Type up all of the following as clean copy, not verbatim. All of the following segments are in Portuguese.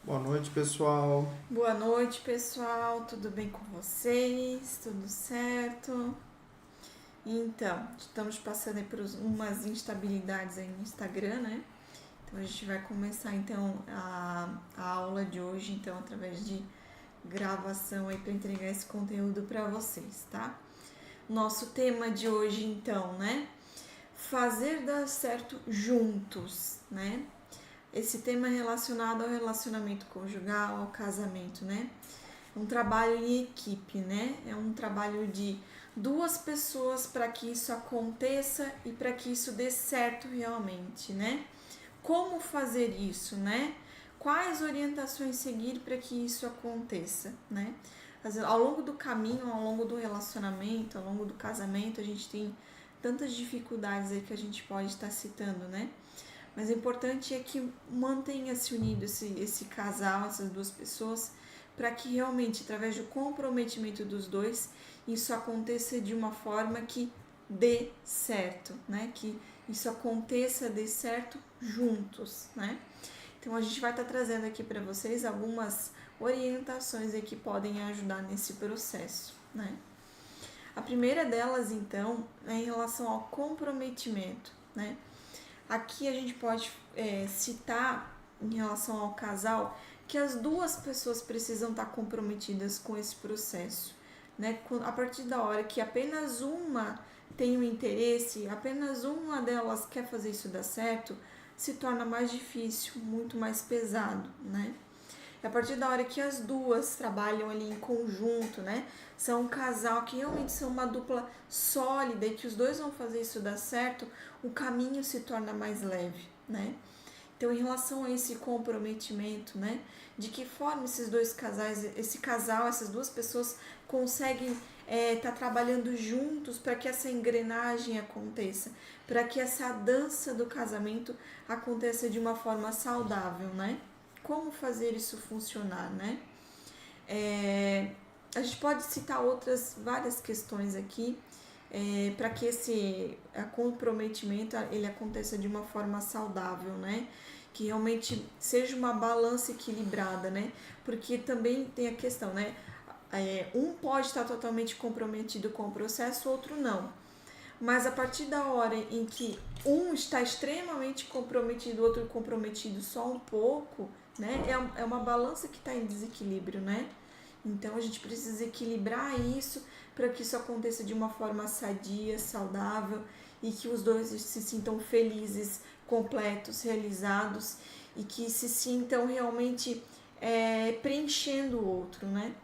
Boa noite, pessoal. Boa noite, pessoal. Tudo bem com vocês? Tudo certo? Então, estamos passando aí por umas instabilidades aí no Instagram, né? Então a gente vai começar então a aula de hoje, então, através de gravação aí para entregar esse conteúdo para vocês, tá? Nosso tema de hoje, então, né? Fazer dar certo juntos, né? Esse tema é relacionado ao relacionamento conjugal, ao casamento, né? Um trabalho em equipe, né? É um trabalho de duas pessoas para que isso aconteça e para que isso dê certo realmente, né? Como fazer isso, né? Quais orientações seguir para que isso aconteça, né? Ao longo do caminho, ao longo do relacionamento, ao longo do casamento, a gente tem tantas dificuldades aí que a gente pode estar citando, né? Mas o importante é que mantenha-se unido esse casal, essas duas pessoas, para que realmente, através do comprometimento dos dois, isso aconteça de uma forma que dê certo, né? Que isso aconteça, dê certo juntos, né? Então a gente vai estar trazendo aqui para vocês algumas orientações aí que podem ajudar nesse processo, né? A primeira delas, então, é em relação ao comprometimento, né? Aqui a gente pode citar em relação ao casal que as duas pessoas precisam estar comprometidas com esse processo, né? A partir da hora que apenas uma tem um interesse, apenas uma delas quer fazer isso dar certo, se torna mais difícil, muito mais pesado, né? A partir da hora que as duas trabalham ali em conjunto, né? São um casal que realmente são uma dupla sólida e que os dois vão fazer isso dar certo, o caminho se torna mais leve, né? Então, em relação a esse comprometimento, né? De que forma esses dois casais, esse casal, essas duas pessoas conseguem estar trabalhando juntos para que essa engrenagem aconteça, para que essa dança do casamento aconteça de uma forma saudável, né? Como fazer isso funcionar, né? A gente pode citar outras várias questões aqui para que esse comprometimento ele aconteça de uma forma saudável, né? Que realmente seja uma balança equilibrada, né? Porque também tem a questão, né? Um pode estar totalmente comprometido com o processo, outro não. Mas a partir da hora em que um está extremamente comprometido, o outro comprometido só um pouco, né? É uma balança que está em desequilíbrio, né? Então a gente precisa equilibrar isso para que isso aconteça de uma forma sadia, saudável e que os dois se sintam felizes, completos, realizados e que se sintam realmente preenchendo o outro, né?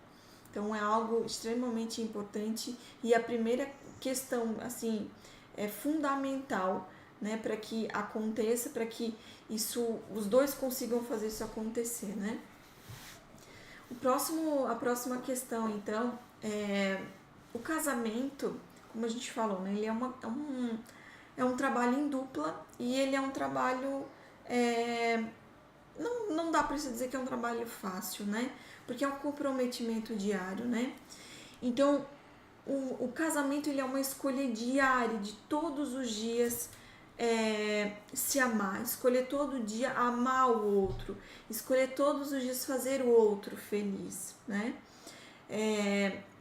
Então é algo extremamente importante e a primeira questão assim é fundamental, né, para que aconteça, para que isso os dois consigam fazer isso acontecer, né? A próxima questão então é o casamento, como a gente falou, né? Ele é um trabalho em dupla e ele é um trabalho não dá para se dizer que é um trabalho fácil, né? Porque é um comprometimento diário, né? Então, o casamento ele é uma escolha diária, de todos os dias se amar, escolher todo dia amar o outro, escolher todos os dias fazer o outro feliz, né?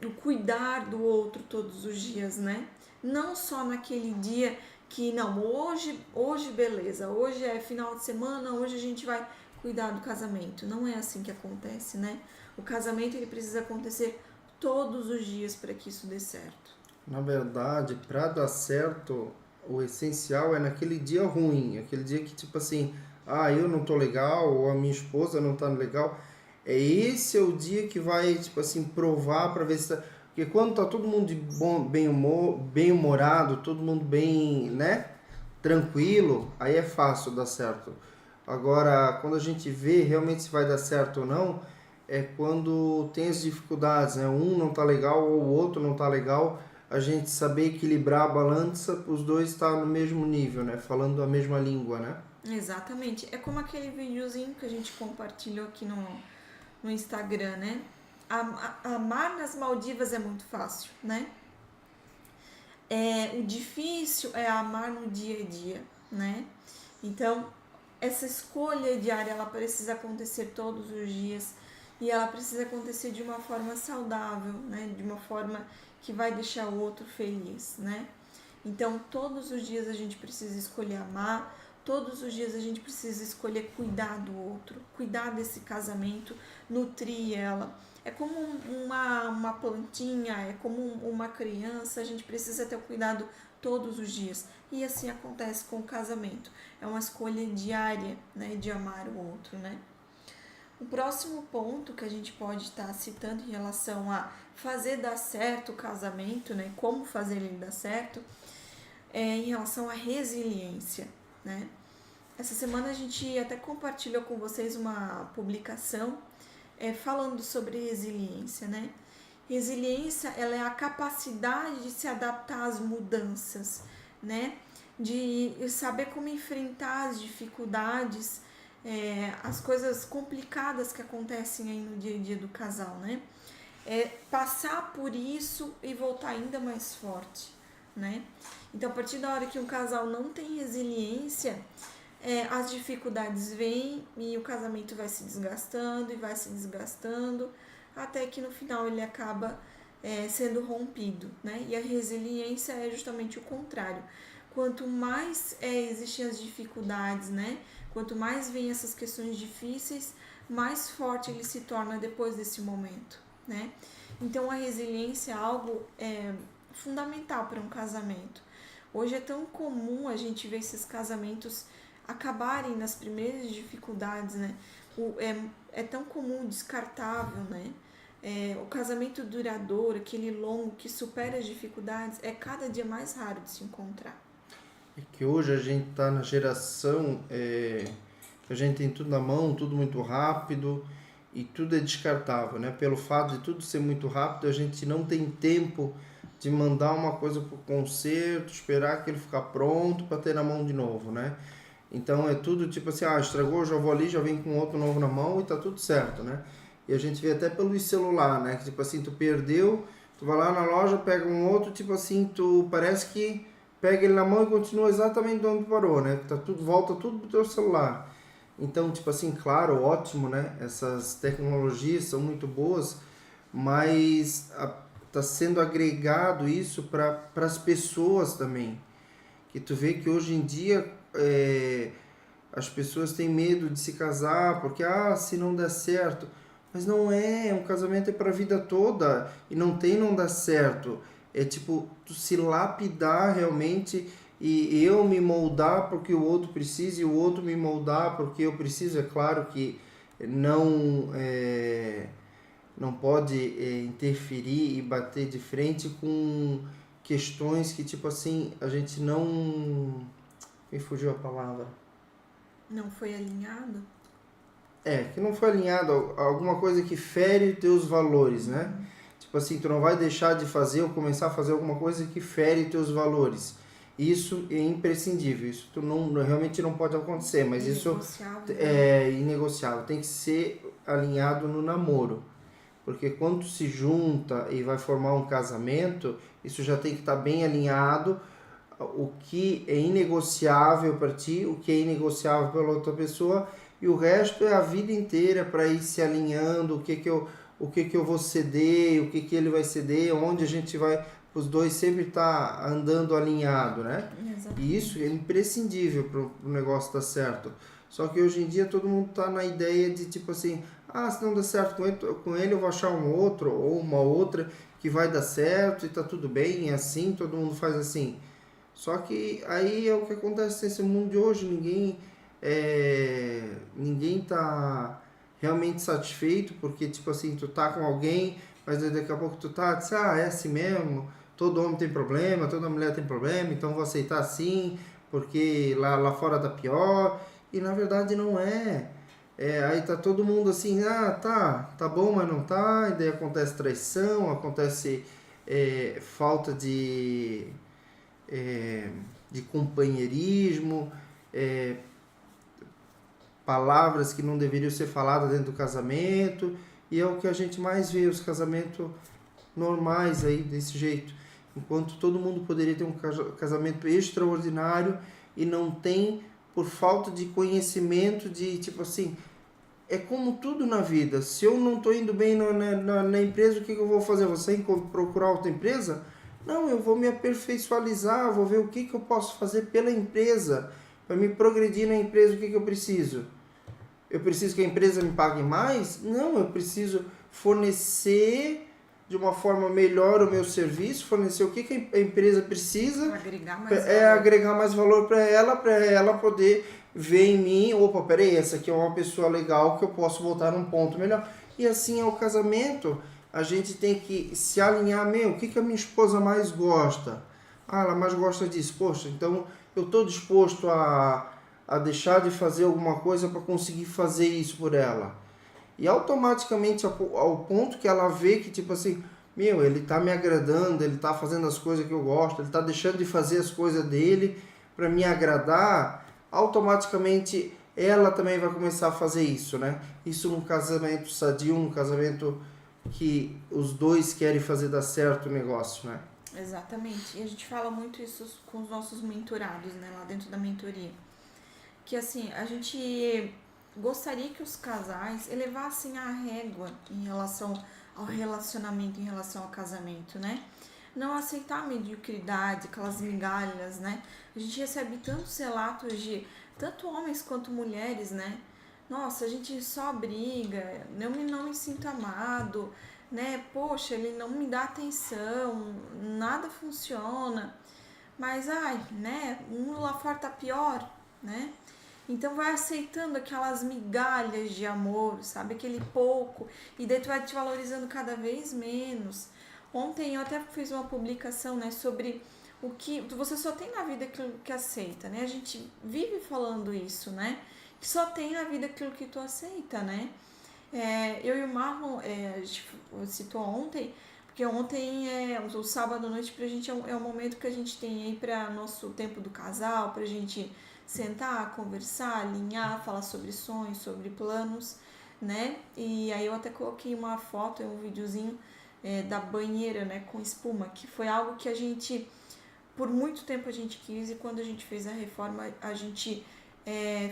O cuidar do outro todos os dias, né? Não só naquele dia que não, hoje beleza, hoje é final de semana, hoje a gente vai cuidar do casamento. Não é assim que acontece, né? O casamento ele precisa acontecer todos os dias para que isso dê certo. Na verdade, para dar certo, o essencial é naquele dia ruim, aquele dia que tipo assim, eu não tô legal ou a minha esposa não tá legal. Esse é o dia que vai tipo assim provar para ver se tá... Porque quando tá todo mundo de bem humor, bem humorado, todo mundo bem, né, tranquilo, aí é fácil dar certo. Agora, quando a gente vê realmente se vai dar certo ou não, é quando tem as dificuldades, né? Um não tá legal ou o outro não tá legal, a gente saber equilibrar a balança para os dois estar no mesmo nível, né? Falando a mesma língua, né? Exatamente. É como aquele videozinho que a gente compartilhou aqui no Instagram, né? Amar nas Maldivas é muito fácil, né? O difícil é amar no dia a dia, né? Então, essa escolha diária, ela precisa acontecer todos os dias e ela precisa acontecer de uma forma saudável, né? De uma forma que vai deixar o outro feliz, né? Então, todos os dias a gente precisa escolher amar, todos os dias a gente precisa escolher cuidar do outro, cuidar desse casamento, nutrir ela. É como uma plantinha, é como uma criança, a gente precisa ter o cuidado todos os dias. E assim acontece com o casamento. É uma escolha diária, né, de amar o outro, né? O próximo ponto que a gente pode estar citando em relação a fazer dar certo o casamento, né, como fazer ele dar certo, é em relação à resiliência, né? Essa semana a gente até compartilhou com vocês uma publicação falando sobre resiliência, né? Resiliência, ela é a capacidade de se adaptar às mudanças, né? De saber como enfrentar as dificuldades, as coisas complicadas que acontecem aí no dia a dia do casal, né? Passar por isso e voltar ainda mais forte, né? Então, a partir da hora que um casal não tem resiliência, as dificuldades vêm e o casamento vai se desgastando e vai se desgastando, até que no final ele acaba sendo rompido, né? E a resiliência é justamente o contrário. Quanto mais existem as dificuldades, né? Quanto mais vêm essas questões difíceis, mais forte ele se torna depois desse momento, né? Então a resiliência é algo fundamental para um casamento. Hoje é tão comum a gente ver esses casamentos acabarem nas primeiras dificuldades, né? É tão comum, descartável, né? O casamento duradouro, aquele longo que supera as dificuldades, é cada dia mais raro de se encontrar. É que hoje a gente está na geração que a gente tem tudo na mão, tudo muito rápido e tudo é descartável, né? Pelo fato de tudo ser muito rápido, a gente não tem tempo de mandar uma coisa para o conserto, esperar que ele ficar pronto para ter na mão de novo, né? Então é tudo tipo assim, estragou, já vou ali, já vem com outro novo na mão e tá tudo certo, né? E a gente vê até pelo celular, né? Que tipo assim, tu perdeu, tu vai lá na loja, pega um outro, tipo assim, tu parece que pega ele na mão e continua exatamente de onde parou, né? Tá tudo, volta tudo pro teu celular. Então, tipo assim, claro, ótimo, né? Essas tecnologias são muito boas, mas tá sendo agregado isso para as pessoas também. Que tu vê que hoje em dia as pessoas têm medo de se casar porque se não der certo, mas não um casamento é para a vida toda e não dá certo, é tipo tu se lapidar realmente e eu me moldar porque o outro precisa e o outro me moldar porque eu preciso. É claro que não pode interferir e bater de frente com questões que tipo assim a gente não... Me fugiu a palavra. Não foi alinhado? Que não foi alinhado a alguma coisa que fere teus valores, né? Tipo assim, tu não vai deixar de fazer ou começar a fazer alguma coisa que fere teus valores. Isso é imprescindível, isso tu realmente não pode acontecer, mas isso é inegociável, tem que ser alinhado no namoro. Porque quando tu se junta e vai formar um casamento, isso já tem que estar bem alinhado, o que é inegociável para ti, o que é inegociável pela outra pessoa, e o resto é a vida inteira para ir se alinhando, o que eu vou ceder, o que ele vai ceder, onde a gente vai, os dois sempre tá andando alinhado, né? Exatamente. E isso é imprescindível para o negócio dar certo. Só que hoje em dia todo mundo tá na ideia de tipo assim, se não der certo com ele eu vou achar um outro ou uma outra que vai dar certo e tá tudo bem, é assim, todo mundo faz assim. Só que aí é o que acontece nesse mundo de hoje, ninguém tá realmente satisfeito, porque tipo assim, tu tá com alguém, mas daqui a pouco tu diz, é assim mesmo, todo homem tem problema, toda mulher tem problema, então vou aceitar assim, porque lá fora tá pior, e na verdade não é. Aí tá todo mundo assim, tá bom, mas não tá, e daí acontece traição, acontece falta de companheirismo, palavras que não deveriam ser faladas dentro do casamento, e é o que a gente mais vê, os casamentos normais aí desse jeito, enquanto todo mundo poderia ter um casamento extraordinário e não tem por falta de conhecimento de, tipo assim, é como tudo na vida. Se eu não estou indo bem na empresa, o que eu vou fazer? Você procurar outra empresa? Não, eu vou me aperfeiçoar, vou ver o que eu posso fazer pela empresa. Para me progredir na empresa, o que eu preciso? Eu preciso que a empresa me pague mais? Não, eu preciso fornecer de uma forma melhor o meu serviço, fornecer o que a empresa precisa, agregar mais valor para ela poder ver em mim, opa, peraí, essa aqui é uma pessoa legal que eu posso botar num ponto melhor. E assim é o casamento, a gente tem que se alinhar, o que a minha esposa mais gosta? Ah, ela mais gosta disso, poxa, então eu estou disposto a deixar de fazer alguma coisa para conseguir fazer isso por ela. E automaticamente, ao ponto que ela vê que, tipo assim, ele tá me agradando, ele tá fazendo as coisas que eu gosto, ele tá deixando de fazer as coisas dele para me agradar, automaticamente ela também vai começar a fazer isso, né? Isso num casamento sadio, um casamento que os dois querem fazer dar certo o negócio, né? Exatamente. E a gente fala muito isso com os nossos mentorados, né? Lá dentro da mentoria. Que assim, a gente gostaria que os casais elevassem a régua em relação ao relacionamento, em relação ao casamento, né? Não aceitar a mediocridade, aquelas migalhas, né? A gente recebe tantos relatos de tanto homens quanto mulheres, né? Nossa, a gente só briga, não me sinto amado, né? Poxa, ele não me dá atenção, nada funciona. Mas, ai, né? Um lá fora tá pior, né? Então vai aceitando aquelas migalhas de amor, sabe? Aquele pouco. E daí tu vai te valorizando cada vez menos. Ontem eu até fiz uma publicação, né, sobre o que você só tem na vida aquilo que aceita, né? A gente vive falando isso, né? Que só tem na vida aquilo que tu aceita, né? Eu e o Marlon, a gente citou ontem, porque ontem, o sábado à noite pra gente é um momento que a gente tem aí para nosso tempo do casal, pra gente sentar, conversar, alinhar, falar sobre sonhos, sobre planos, né? E aí eu até coloquei uma foto, um videozinho da banheira, né, com espuma, que foi algo que a gente, por muito tempo a gente quis, e quando a gente fez a reforma, a gente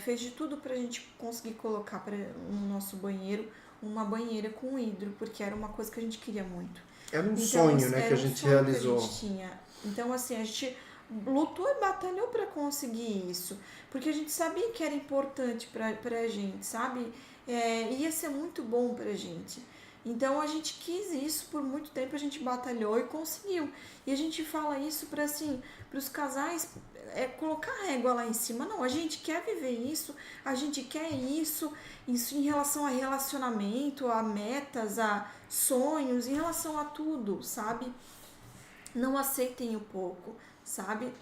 fez de tudo pra gente conseguir colocar no nosso banheiro uma banheira com hidro, porque era uma coisa que a gente queria muito. Era um sonho, né, que a gente realizou. Que a gente tinha. Então, assim, a gente lutou e batalhou para conseguir isso, porque a gente sabia que era importante pra gente, sabe? Ia ser muito bom pra gente. Então a gente quis isso por muito tempo, a gente batalhou e conseguiu. E a gente fala isso para assim, para os casais colocar a régua lá em cima. Não, a gente quer viver isso, a gente quer isso em relação a relacionamento, a metas, a sonhos, em relação a tudo, sabe? Não aceitem o pouco, sabe?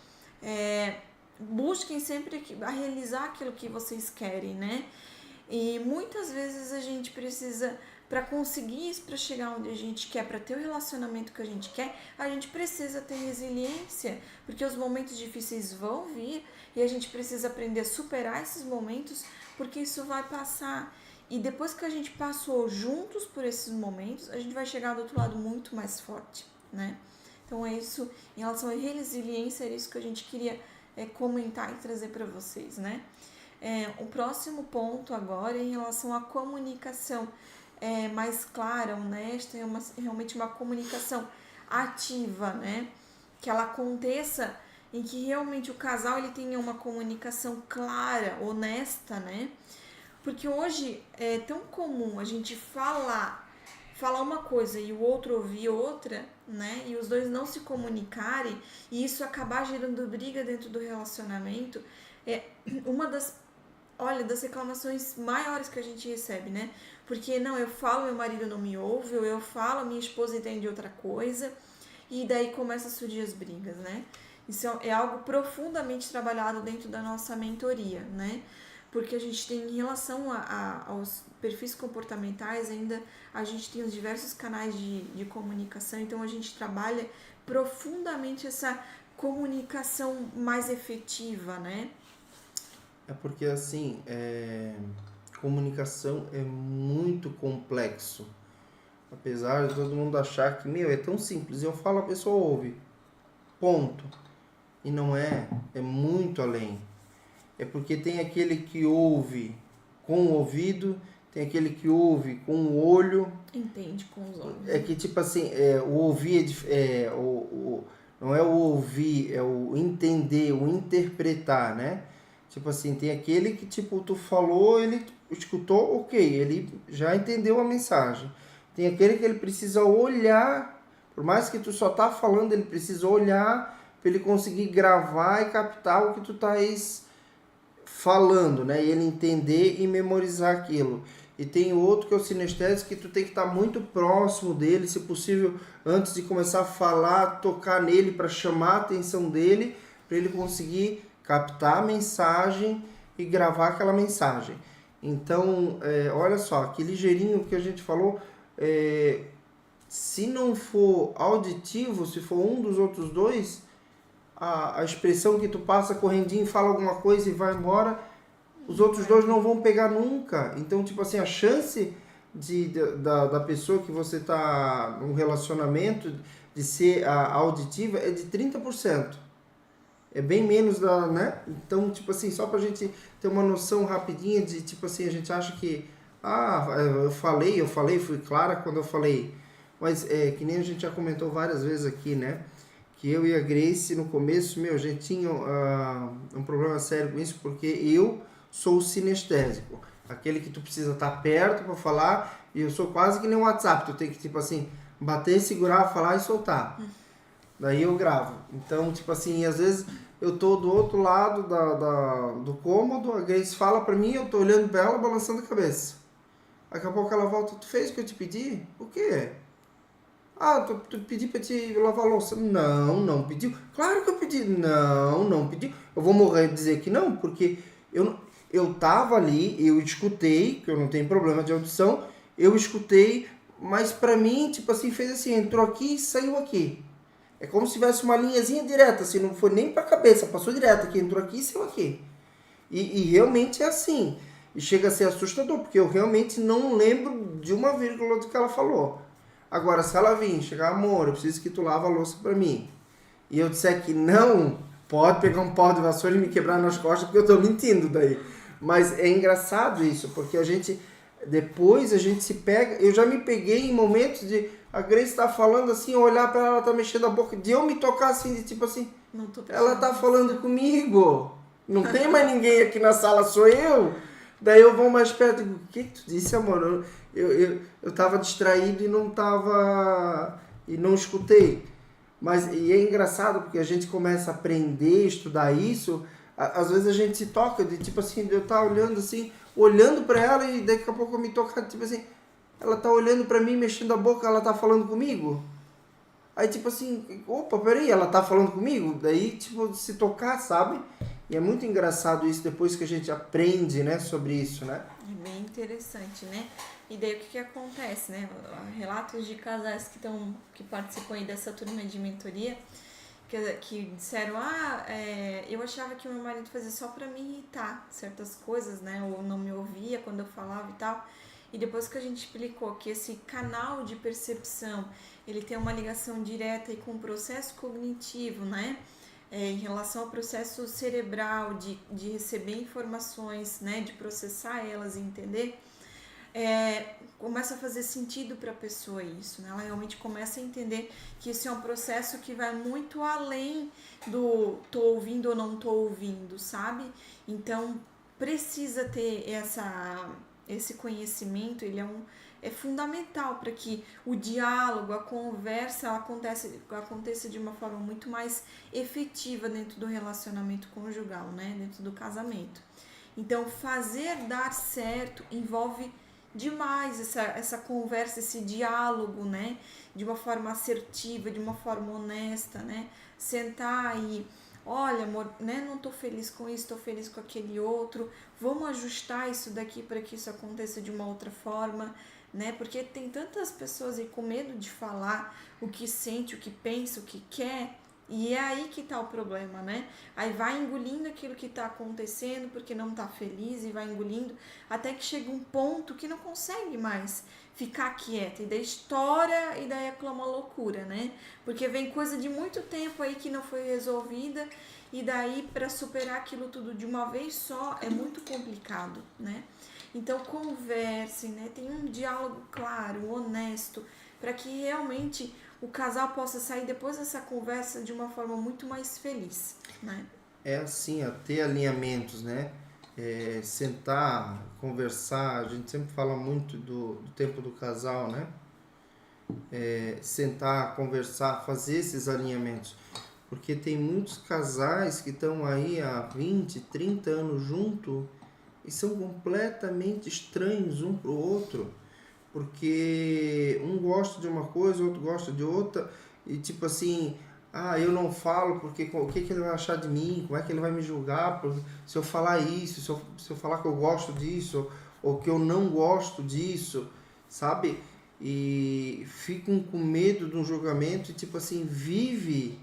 Busquem sempre a realizar aquilo que vocês querem, né? E muitas vezes a gente precisa, para conseguir isso, para chegar onde a gente quer, para ter o relacionamento que a gente quer, a gente precisa ter resiliência, porque os momentos difíceis vão vir e a gente precisa aprender a superar esses momentos, porque isso vai passar. E depois que a gente passou juntos por esses momentos, a gente vai chegar do outro lado muito mais forte, né? Então é isso, em relação à resiliência, era isso que a gente queria comentar e trazer para vocês, né? O próximo ponto agora é em relação à comunicação mais clara, honesta, realmente uma comunicação ativa, né? Que ela aconteça em que realmente o casal ele tenha uma comunicação clara, honesta, né? Porque hoje é tão comum a gente falar uma coisa e o outro ouvir outra, né? E os dois não se comunicarem e isso acabar gerando briga dentro do relacionamento. Uma das reclamações maiores que a gente recebe, né? Porque não, eu falo, meu marido não me ouve, ou eu falo, minha esposa entende outra coisa, e daí começa a surgir as brigas, né? Isso é algo profundamente trabalhado dentro da nossa mentoria, né? Porque a gente tem, em relação aos perfis comportamentais, ainda a gente tem os diversos canais de comunicação, então a gente trabalha profundamente essa comunicação mais efetiva, né? É porque, assim, comunicação é muito complexo. Apesar de todo mundo achar que, é tão simples. Eu falo, a pessoa ouve. Ponto. E não é. É muito além. é porque tem aquele que ouve com o ouvido, tem aquele que ouve com o olho. Entende com os olhos. É que, tipo assim, o ouvir não é o ouvir, é o entender, o interpretar, né? Tipo assim, tem aquele que, tipo, tu falou, ele escutou, ok, ele já entendeu a mensagem. Tem aquele que ele precisa olhar, por mais que tu só tá falando, ele precisa olhar para ele conseguir gravar e captar o que tu estás falando, né? E ele entender e memorizar aquilo. E tem outro que é o sinestésico, que tu tem que estar muito próximo dele, se possível, antes de começar a falar, tocar nele para chamar a atenção dele, para ele conseguir captar a mensagem e gravar aquela mensagem. Então, olha só, que ligeirinho que a gente falou, se não for auditivo, se for um dos outros dois, a expressão que tu passa correndinho, fala alguma coisa e vai embora, os outros dois não vão pegar nunca. Então, tipo assim, a chance da pessoa que você tá num relacionamento de ser auditiva é de 30%. É bem menos né? Então, tipo assim, só pra gente ter uma noção rapidinha de, tipo assim, a gente acha que, eu falei, fui clara quando eu falei. Mas que nem a gente já comentou várias vezes aqui, né? Que eu e a Grace, no começo, a gente tinha um problema sério com isso, porque eu sou sinestésico. Aquele que tu precisa estar perto para falar, e eu sou quase que nem um WhatsApp. Tu tem que, tipo assim, bater, segurar, falar e soltar. Daí eu gravo. Então, tipo assim, às vezes eu tô do outro lado do cômodo, a Grace fala pra mim, eu tô olhando pra ela, balançando a cabeça. Daqui a pouco ela volta, tu fez o que eu te pedi? O quê? Tu pedi pra te lavar a louça. Não, não pediu. Claro que eu pedi. Não, não pediu. Eu vou morrer de dizer que não, porque eu tava ali, eu escutei, que eu não tenho problema de audição, eu escutei, mas pra mim, tipo assim, fez assim, entrou aqui e saiu aqui. É como se tivesse uma linhazinha direta, assim, não foi nem pra cabeça, passou direto aqui, entrou aqui e saiu aqui. E realmente é assim. E chega a ser assustador, porque eu realmente não lembro de uma vírgula do que ela falou. Agora, se ela vir, chegar, amor, eu preciso que tu lava a louça pra mim. E eu disser que não, pode pegar um pau de vassoura e me quebrar nas costas, porque eu tô mentindo daí. Mas é engraçado isso, porque depois a gente se pega, eu já me peguei em momentos de, a Grace tá falando assim, olhar pra ela, tá mexendo a boca, de eu me tocar assim, de tipo assim, ela tá falando comigo. Não tem mais ninguém aqui na sala, sou eu. Daí eu vou mais perto e digo, o que tu disse, amor? Eu tava distraído e não escutei. E é engraçado porque a gente começa a aprender, estudar isso, às vezes a gente se toca, de tipo assim, eu tá olhando assim, olhando pra ela e daqui a pouco eu me tocar, tipo assim, ela tá olhando pra mim, mexendo a boca, ela tá falando comigo? Aí tipo assim, opa, peraí, ela tá falando comigo? Daí tipo, se tocar, sabe? E é muito engraçado isso depois que a gente aprende, né, sobre isso, né? É bem interessante, né? E daí o que acontece, né? Relatos de casais que participam aí dessa turma de mentoria, que disseram, eu achava que o meu marido fazia só pra me irritar certas coisas, né? Ou não me ouvia quando eu falava e tal. E depois que a gente explicou que esse canal de percepção, ele tem uma ligação direta aí com o processo cognitivo, né? Em relação ao processo cerebral de receber informações, né? De processar elas e entender, começa a fazer sentido para a pessoa isso, né? Ela realmente começa a entender que isso é um processo que vai muito além do tô ouvindo ou não tô ouvindo, sabe? Então, precisa ter esse conhecimento, ele é fundamental para que o diálogo, a conversa aconteça de uma forma muito mais efetiva dentro do relacionamento conjugal, né? Dentro do casamento. Então, fazer dar certo envolve demais essa conversa, esse diálogo, né? De uma forma assertiva, de uma forma honesta, né? Sentar e, olha, amor, né? Não tô feliz com isso, tô feliz com aquele outro. Vamos ajustar isso daqui para que isso aconteça de uma outra forma, né? Porque tem tantas pessoas aí com medo de falar o que sente, o que pensa, o que quer, E é aí que tá o problema, né? Aí vai engolindo aquilo que tá acontecendo porque não tá feliz e vai engolindo até que chega um ponto que não consegue mais ficar quieta. E daí estoura e daí é uma loucura, né? Porque vem coisa de muito tempo aí que não foi resolvida e daí para superar aquilo tudo de uma vez só é muito complicado, né? Então conversem, né? Tenham um diálogo claro, honesto, para que realmente o casal possa sair depois dessa conversa de uma forma muito mais feliz, né? É assim, ó, ter alinhamentos, né? Sentar, conversar, a gente sempre fala muito do tempo do casal, né? Sentar, conversar, fazer esses alinhamentos. Porque tem muitos casais que estão aí há 20, 30 anos junto e são completamente estranhos um pro outro. Porque um gosta de uma coisa, o outro gosta de outra, e tipo assim, eu não falo porque o que ele vai achar de mim, como é que ele vai me julgar se eu falar isso, se eu falar que eu gosto disso, ou que eu não gosto disso, sabe? E ficam com medo de um julgamento e tipo assim, vive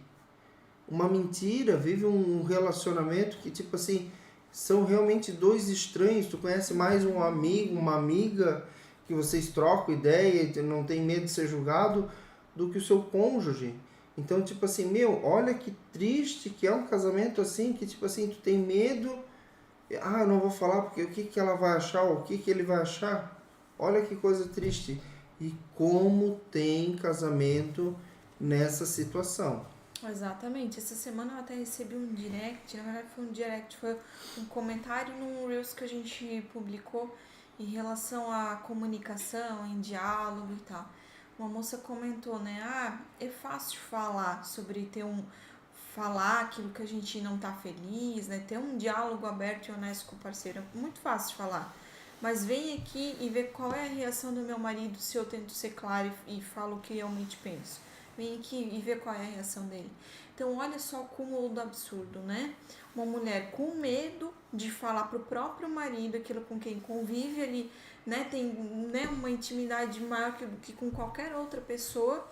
uma mentira, vive um relacionamento que tipo assim, são realmente dois estranhos, tu conhece mais um amigo, uma amiga, que vocês trocam ideia e não tem medo de ser julgado, do que o seu cônjuge. Então, tipo assim, olha que triste que é um casamento assim, que tipo assim, tu tem medo, eu não vou falar porque o que que ela vai achar, ou o que que ele vai achar. Olha que coisa triste. E como tem casamento nessa situação. Exatamente. Essa semana eu até recebi um direct, na verdade foi um comentário num Reels que a gente publicou em relação à comunicação, em diálogo e tal. Uma moça comentou, né? É fácil falar sobre falar aquilo que a gente não tá feliz, né? Ter um diálogo aberto e honesto com o parceiro. É muito fácil de falar. Mas vem aqui e vê qual é a reação do meu marido se eu tento ser clara e falo o que realmente penso. Vem aqui e vê qual é a reação dele. Então, olha só o cúmulo do absurdo, né? Uma mulher com medo de falar pro próprio marido aquilo com quem convive ali, né? Tem, né, uma intimidade maior que com qualquer outra pessoa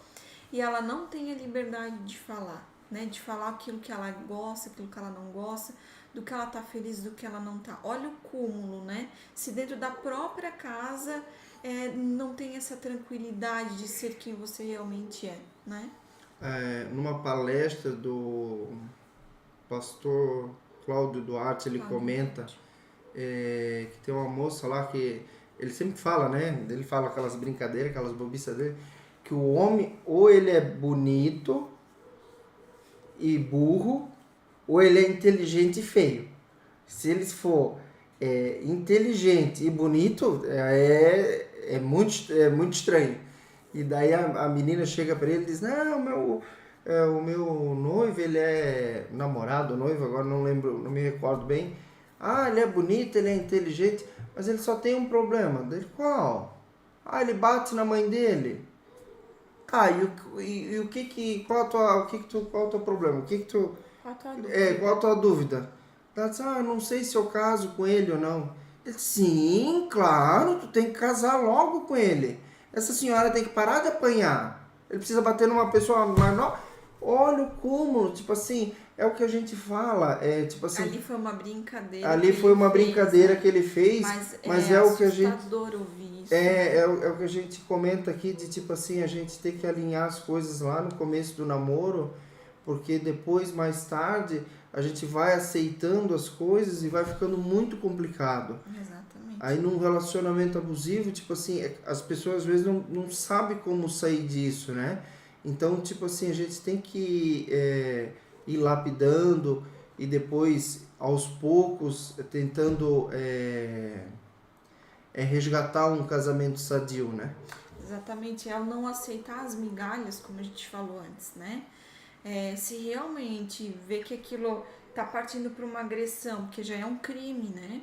e ela não tem a liberdade de falar, né? De falar aquilo que ela gosta, aquilo que ela não gosta, do que ela tá feliz, do que ela não tá. Olha o cúmulo, né? Se dentro da própria casa não tem essa tranquilidade de ser quem você realmente é, né? Numa palestra do pastor Cláudio Duarte, ele comenta que tem uma moça lá que ele sempre fala, né? Ele fala aquelas brincadeiras, aquelas bobiças dele, que o homem ou ele é bonito e burro, ou ele é inteligente e feio. Se ele for inteligente e bonito, é muito estranho. E daí a menina chega para ele e diz, não, o meu noivo, ele é namorado, noivo, agora não lembro, não me recordo bem. Ele é bonito, ele é inteligente, mas ele só tem um problema. Dele, qual? Ele bate na mãe dele. E o que que, qual é o teu problema? O que que tu, Qual a tua dúvida? qual a tua dúvida? Ela disse, não sei se eu caso com ele ou não. Ele disse, sim, claro, tu tem que casar logo com ele. Essa senhora tem que parar de apanhar. Ele precisa bater numa pessoa mais nova. Olha o cúmulo, tipo assim, é o que a gente fala, tipo assim... Ali foi uma brincadeira. Ali foi uma brincadeira que ele fez, mas é o que a gente... assustador ouvir isso. É o que a gente comenta aqui, de tipo assim, a gente tem que alinhar as coisas lá no começo do namoro, porque depois, mais tarde, a gente vai aceitando as coisas e vai ficando muito complicado. Exatamente. Aí num relacionamento abusivo, tipo assim, as pessoas às vezes não sabem como sair disso, né? Então, tipo assim, a gente tem que ir lapidando e depois, aos poucos, tentando resgatar um casamento sadio, né? Exatamente, é o não aceitar as migalhas, como a gente falou antes, né? Se realmente vê que aquilo tá partindo para uma agressão, porque já é um crime, né?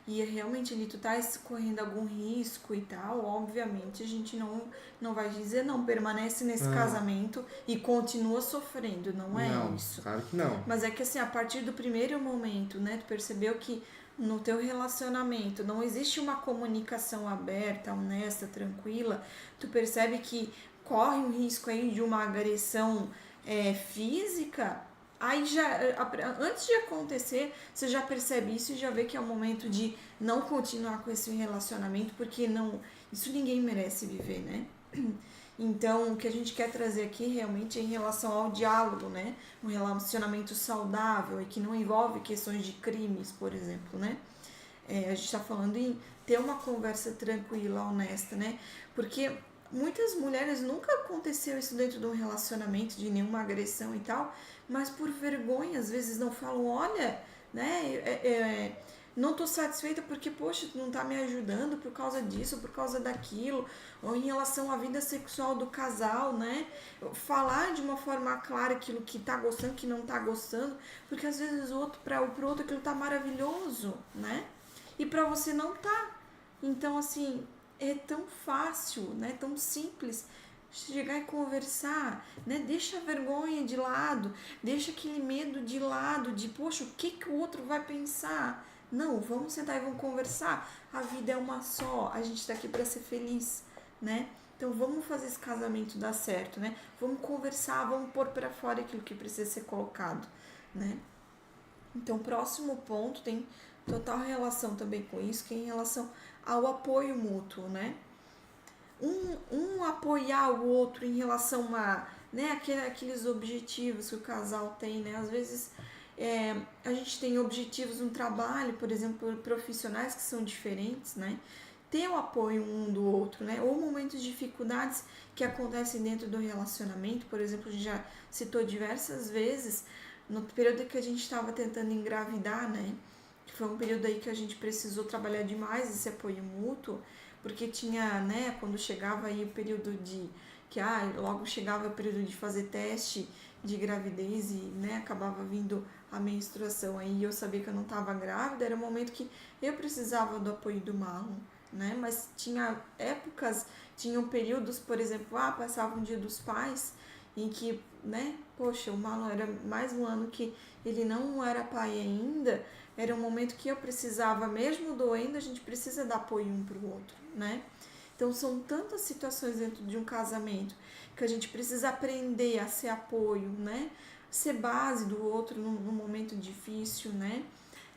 E realmente ali tu tá correndo algum risco e tal, obviamente a gente não vai dizer não, permanece nesse casamento e continua sofrendo, não é isso. Claro que não. Mas é que assim, a partir do primeiro momento, né, tu percebeu que no teu relacionamento não existe uma comunicação aberta, honesta, tranquila, tu percebe que corre um risco aí de uma agressão física, aí antes de acontecer, você já percebe isso e já vê que é o momento de não continuar com esse relacionamento, porque isso ninguém merece viver, né? Então, o que a gente quer trazer aqui realmente é em relação ao diálogo, né? Um relacionamento saudável e que não envolve questões de crimes, por exemplo, né? A gente está falando em ter uma conversa tranquila, honesta, né? Porque muitas mulheres nunca aconteceu isso dentro de um relacionamento, de nenhuma agressão e tal, mas por vergonha, às vezes não falam, olha, né? Não tô satisfeita porque, poxa, tu não tá me ajudando por causa disso, por causa daquilo, ou em relação à vida sexual do casal, né? Falar de uma forma clara aquilo que tá gostando, que não tá gostando, porque às vezes o outro, pro outro aquilo tá maravilhoso, né? E pra você não tá. Então, assim, é tão fácil, né? Tão simples chegar e conversar, né? Deixa a vergonha de lado, deixa aquele medo de lado, de, poxa, o que o outro vai pensar? Não, vamos sentar e vamos conversar. A vida é uma só, a gente tá aqui para ser feliz, né? Então vamos fazer esse casamento dar certo, né? Vamos conversar, vamos pôr para fora aquilo que precisa ser colocado, né? Então, o próximo ponto tem total relação também com isso, que é em relação ao apoio mútuo, né? Um apoiar o outro em relação a, né, aqueles objetivos que o casal tem, né? Às vezes a gente tem objetivos no trabalho, por exemplo, profissionais que são diferentes, né? Ter o apoio um do outro, né? Ou momentos de dificuldades que acontecem dentro do relacionamento, por exemplo, a gente já citou diversas vezes, no período que a gente estava tentando engravidar, né? Que foi um período aí que a gente precisou trabalhar demais esse apoio mútuo, porque tinha, né, quando chegava aí o período logo chegava o período de fazer teste de gravidez e, né, acabava vindo a menstruação aí, eu sabia que eu não estava grávida, era o momento que eu precisava do apoio do Marlon, né? Mas tinham períodos, por exemplo, passava um dia dos pais em que, né, poxa, o Marlon era mais um ano que ele não era pai ainda, era um momento que eu precisava, mesmo doendo, a gente precisa dar apoio um pro outro, né? Então são tantas situações dentro de um casamento que a gente precisa aprender a ser apoio, né? Ser base do outro num momento difícil, né?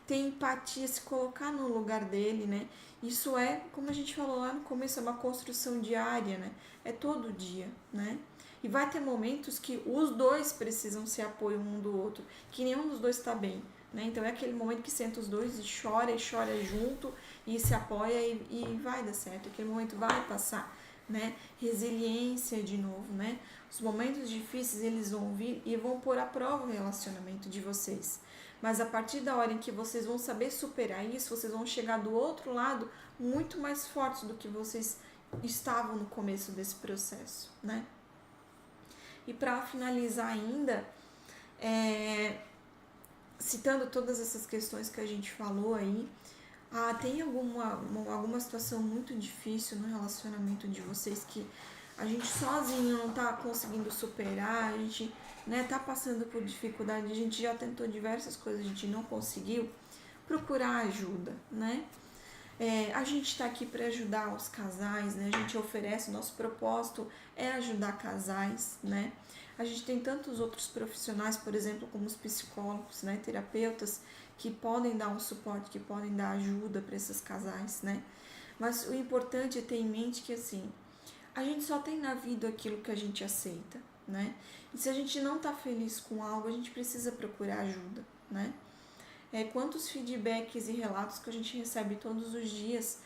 Ter empatia, se colocar no lugar dele, né? Isso é, como a gente falou lá no começo, é uma construção diária, né? É todo dia, né? E vai ter momentos que os dois precisam ser apoio um do outro, que nenhum dos dois está bem, né? Então é aquele momento que senta os dois e chora junto e se apoia e vai dar certo. Aquele momento vai passar, né? Resiliência de novo, né? Os momentos difíceis eles vão vir e vão pôr à prova o relacionamento de vocês. Mas a partir da hora em que vocês vão saber superar isso, vocês vão chegar do outro lado muito mais fortes do que vocês estavam no começo desse processo, né? E para finalizar ainda, citando todas essas questões que a gente falou aí, tem alguma situação muito difícil no relacionamento de vocês que a gente sozinho não tá conseguindo superar, a gente, né, tá passando por dificuldade, a gente já tentou diversas coisas, a gente não conseguiu, procurar ajuda, né? A gente está aqui para ajudar os casais, né? A gente oferece, nosso propósito é ajudar casais, né? A gente tem tantos outros profissionais, por exemplo, como os psicólogos, né? Terapeutas, que podem dar um suporte, que podem dar ajuda para esses casais, né? Mas o importante é ter em mente que, assim, a gente só tem na vida aquilo que a gente aceita, né? E se a gente não tá feliz com algo, a gente precisa procurar ajuda, né? Quantos feedbacks e relatos que a gente recebe todos os dias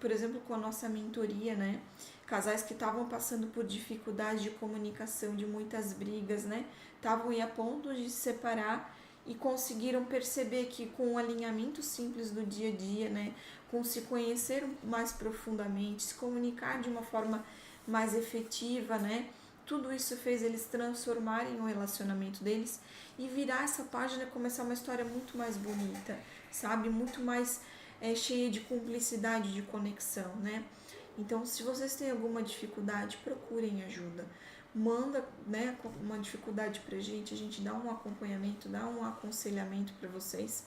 por exemplo, com a nossa mentoria, né? Casais que estavam passando por dificuldade de comunicação, de muitas brigas, né? Estavam aí a ponto de se separar e conseguiram perceber que com um alinhamento simples do dia a dia, né? Com se conhecer mais profundamente, se comunicar de uma forma mais efetiva, né? Tudo isso fez eles transformarem o relacionamento deles e virar essa página e começar uma história muito mais bonita, sabe? Muito mais cheia de cumplicidade, de conexão, né? Então, se vocês têm alguma dificuldade, procurem ajuda. Manda, né, uma dificuldade pra gente, a gente dá um acompanhamento, dá um aconselhamento para vocês.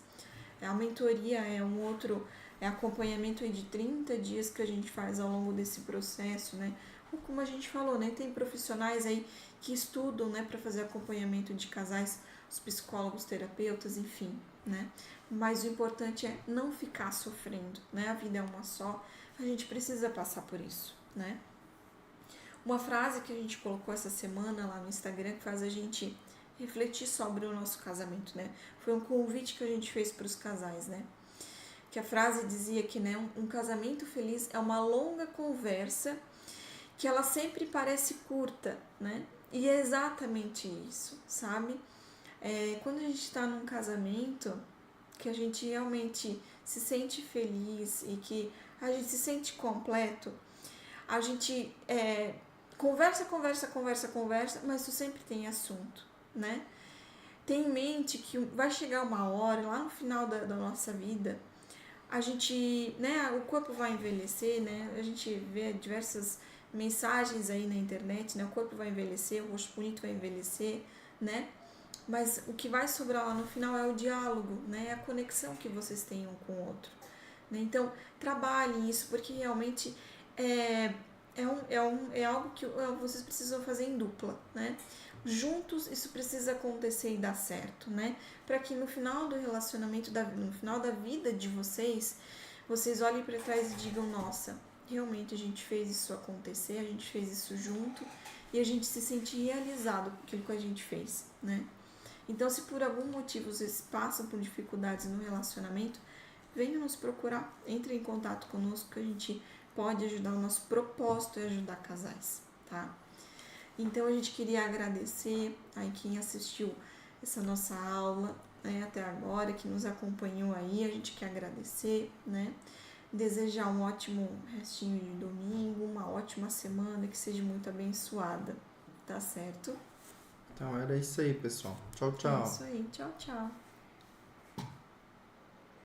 A mentoria é um outro É acompanhamento aí de 30 dias que a gente faz ao longo desse processo, né? Ou como a gente falou, né? Tem profissionais aí que estudam, né, para fazer acompanhamento de casais, os psicólogos, terapeutas, enfim, né? Mas o importante é não ficar sofrendo, né? A vida é uma só, a gente precisa passar por isso, né? Uma frase que a gente colocou essa semana lá no Instagram que faz a gente refletir sobre o nosso casamento, né? Foi um convite que a gente fez para os casais, né? Que a frase dizia que, né, um casamento feliz é uma longa conversa que ela sempre parece curta, né? E é exatamente isso, sabe? Quando a gente está num casamento que a gente realmente se sente feliz e que a gente se sente completo, a gente conversa, mas tu sempre tem assunto, né? Tem em mente que vai chegar uma hora, lá no final da nossa vida, a gente, né, o corpo vai envelhecer, né? A gente vê diversas mensagens aí na internet, né? O corpo vai envelhecer, o rosto bonito vai envelhecer, né? Mas o que vai sobrar lá no final é o diálogo, né? É a conexão que vocês têm um com o outro, né? Então, trabalhem isso, porque realmente é algo que vocês precisam fazer em dupla, né? Juntos isso precisa acontecer e dar certo, né? Para que no final do relacionamento, no final da vida de vocês, vocês olhem para trás e digam: nossa, realmente a gente fez isso acontecer, a gente fez isso junto e a gente se sente realizado com aquilo que a gente fez, né? Então, se por algum motivo vocês passam por dificuldades no relacionamento, venham nos procurar, entre em contato conosco que a gente pode ajudar. O nosso propósito é ajudar casais, tá? Então a gente queria agradecer a quem assistiu essa nossa aula, né, até agora, que nos acompanhou aí, a gente quer agradecer, né? Desejar um ótimo restinho de domingo, uma ótima semana, que seja muito abençoada, tá certo? Então era isso aí, pessoal. Tchau, É tchau. isso aí, tchau, tchau.